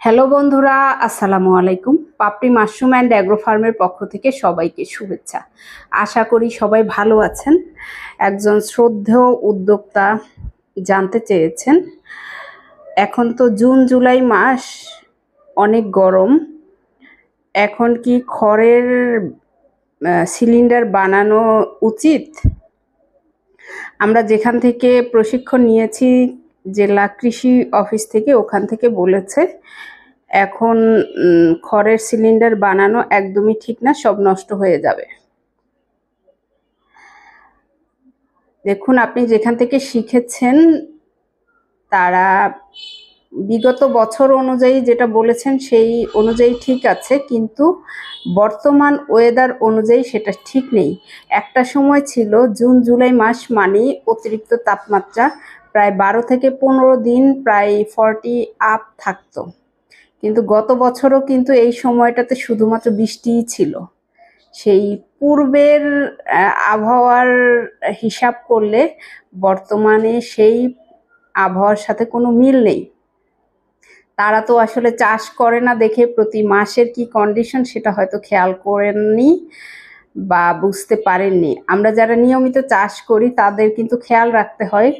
Hello বন্ধুরা, আসসালামু আলাইকুম। পাপড়ি মাশরুম অ্যান্ড অ্যাগ্রো ফার্মের পক্ষ থেকে সবাইকে শুভেচ্ছা। আশা করি সবাই ভালো আছেন। একজন শ্রদ্ধেয় উদ্যোক্তা জানতে চেয়েছেন, এখন তো জুন জুলাই মাস, অনেক গরম, এখন কি খড়ের সিলিন্ডার বানানো উচিত? আমরা যেখান থেকে প্রশিক্ষণ নিয়েছি, জেলা কৃষি অফিস থেকে, ওখান থেকে বলেছে এখন খড়ের সিলিন্ডার বানানো একদমই ঠিক না, সব নষ্ট হয়ে যাবে। দেখুন, আপনি যেখান থেকে শিখেছেন তারা বিগত বছর অনুযায়ী যেটা বলেছেন সেই অনুযায়ী ঠিক আছে, কিন্তু বর্তমান ওয়েদার অনুযায়ী সেটা ঠিক নেই। একটা সময় ছিল জুন জুলাই মাস মানেই অতিরিক্ত তাপমাত্রা, প্রায় 12 থেকে 15 দিন প্রায় 40 আপ থাকতো। কিন্তু গত বছরও কিন্তু এই সময়টাতে শুধুমাত্র বৃষ্টিই ছিল। সেই পূর্বের আবহাওয়ার হিসাব করলে বর্তমানে সেই আবহাওয়ার সাথে কোনো মিল নেই। তারা তো আসলে চাষ করে না দেখে প্রতি মাসের কি কন্ডিশন সেটা হয়তো খেয়াল করেননি বা বুঝতে পারেননি। আমরা যারা নিয়মিত চাষ করি তাদের কিন্তু খেয়াল রাখতে হয়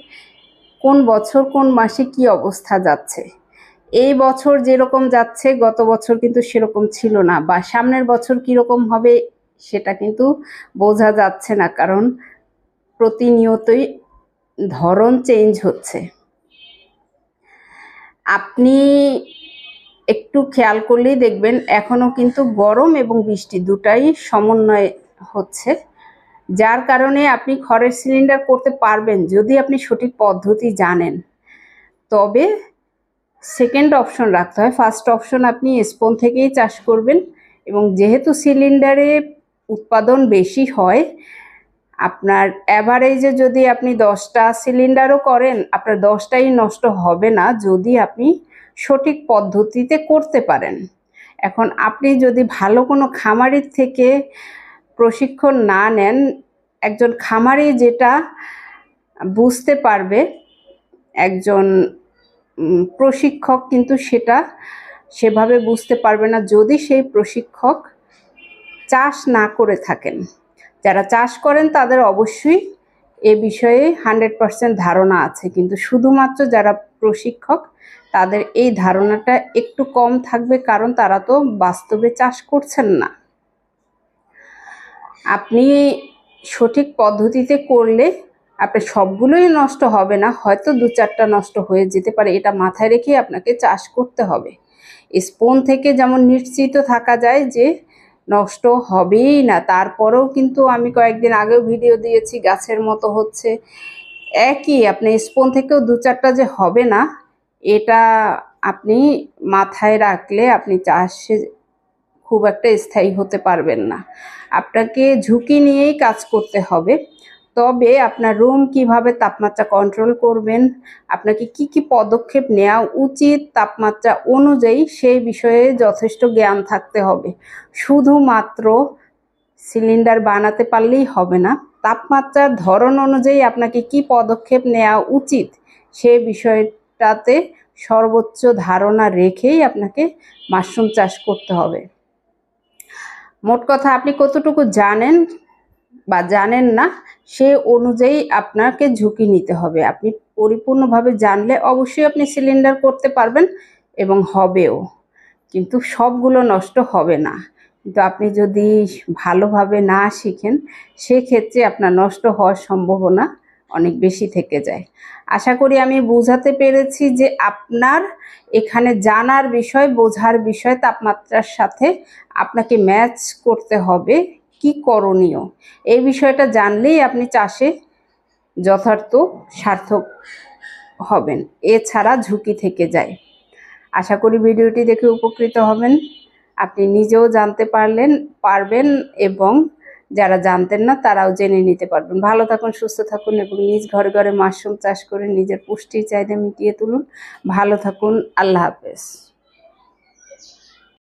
কোন বছর কোন মাসে কি অবস্থা যাচ্ছে। এই বছর যেরকম যাচ্ছে গত বছর কিন্তু সেরকম ছিল না, বা সামনের বছর কীরকম হবে সেটা কিন্তু বোঝা যাচ্ছে না, কারণ প্রতিনিয়তই ধরন চেঞ্জ হচ্ছে। আপনি একটু খেয়াল করলেই দেখবেন এখনও কিন্তু গরম এবং বৃষ্টি দুটাই সমন্বয় হচ্ছে, যার কারণে আপনি খড়ের সিলিন্ডার করতে পারবেন যদি আপনি সঠিক পদ্ধতি জানেন। তবে সেকেন্ড অপশন রাখতে হয়। ফার্স্ট অপশন আপনি স্পন থেকেই চাষ করবেন, এবং যেহেতু সিলিন্ডারে উৎপাদন বেশি হয়, আপনার অ্যাভারেজে যদি আপনি 10টা সিলিন্ডারও করেন আপনার 10টাই নষ্ট হবে না যদি আপনি সঠিক পদ্ধতিতে করতে পারেন। এখন আপনি যদি ভালো কোনো খামারির থেকে প্রশিক্ষণ না নেন, একজন খামারি যেটা বুঝতে পারবে, একজন প্রশিক্ষক কিন্তু সেটা সেভাবে বুঝতে পারবে না যদি সেই প্রশিক্ষক চাষ না করে থাকেন। যারা চাষ করেন তাদের অবশ্যই এ বিষয়ে 100% ধারণা আছে, কিন্তু শুধুমাত্র যারা প্রশিক্ষক তাদের এই ধারণাটা একটু কম থাকবে, কারণ তারা তো বাস্তবে চাষ করছেন না। আপনি সঠিক পদ্ধতিতে করলে আপনার সবগুলোই নষ্ট হবে না, হয়তো 2-4টা নষ্ট হয়ে যেতে পারে, এটা মাথায় রেখে আপনাকে চাষ করতে হবে। স্পন থেকে যেমন নিশ্চিত থাকা যায় যে নষ্ট হবেই না, তারপরেও কিন্তু আমি কয়েকদিন আগেও ভিডিও দিয়েছি গাছের মতো হচ্ছে, একই আপনি স্পন থেকেও 2-4টা যে হবে না এটা আপনি মাথায় রাখলে আপনি চাষে খুব একটা স্থায়ী হতে পারবেন না। আপনাকে ঝুঁকি নিয়েই কাজ করতে হবে। তবে আপনার রুম কিভাবে তাপমাত্রা কন্ট্রোল করবেন, আপনাকে কি কি পদক্ষেপ নেওয়া উচিত তাপমাত্রা অনুযায়ী, সেই বিষয়ে যথেষ্ট জ্ঞান থাকতে হবে। শুধুমাত্র সিলিন্ডার বানাতে পারলেই হবে না, তাপমাত্রার ধরন অনুযায়ী আপনাকে কি পদক্ষেপ নেওয়া উচিত সেই বিষয়টাতে সর্বোচ্চ ধারণা রেখেই আপনাকে মাশরুম চাষ করতে হবে। মোট কথা, আপনি কতটুকু জানেন বা জানেন না সে অনুযায়ী আপনাকে ঝুঁকি নিতে হবে। আপনি পরিপূর্ণভাবে জানলে অবশ্যই আপনি সিলিন্ডার করতে পারবেন এবং হবেও, কিন্তু সবগুলো নষ্ট হবে না। কিন্তু আপনি যদি ভালোভাবে না শিখেন সেক্ষেত্রে আপনার নষ্ট হওয়ার সম্ভাবনা অনেক বেশি থেকে যায়। আশা করি আমি বোঝাতে পেরেছি যে আপনার এখানে জানার বিষয়, বোঝার বিষয়, তাপমাত্রার সাথে আপনাকে ম্যাচ করতে হবে কি করণীয়, এই বিষয়টা জানলেই আপনি চাষে যথার্থ সার্থক হবেন, এছাড়া ঝুঁকি থেকে যায়। আশা করি ভিডিওটি দেখে উপকৃত হবেন, আপনি নিজেও জানতে পারবেন এবং যারা জানতেন না তারাও জেনে নিতে পারবেন। ভালো থাকুন, সুস্থ থাকুন এবং নিজ ঘরে ঘরে মাশরুম চাষ করে নিজের পুষ্টির চাহিদা মিটিয়ে তুলুন। ভালো থাকুন, আল্লাহ হাফেজ।